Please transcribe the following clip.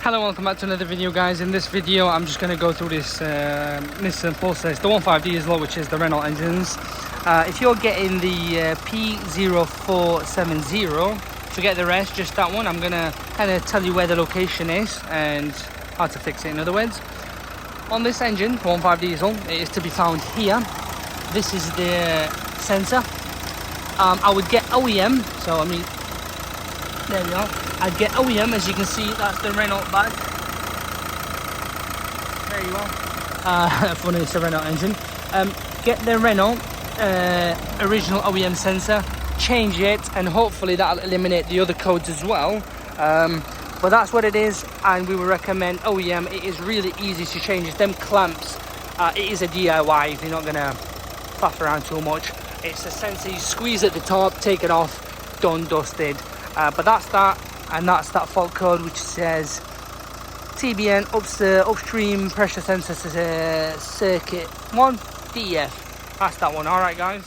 Hello, welcome back to another video, guys. In this video I'm just going to go through this Nissan process, the 1.5 diesel, which is the Renault engines. If you're getting the P0470, forget the rest, just that one. I'm going to kind of tell you where the location is and how to fix it, in other words. On this engine, 1.5 diesel, it is to be found here. This is the sensor. I would get OEM, so I mean, there we are. I'd get OEM, as you can see, that's the Renault badge. There you are. Funny, it's a Renault engine. Get the Renault original OEM sensor, change it, and hopefully that'll eliminate the other codes as well. But that's what it is, and we would recommend OEM. It is really easy to change. It's them clamps. It is a DIY if you're not gonna faff around too much. It's a sensor, you squeeze at the top, take it off, done, dusted. But that's that, and that's that fault code which says TBN upstream pressure sensor circuit 1 DPF. That's that one. All right, guys.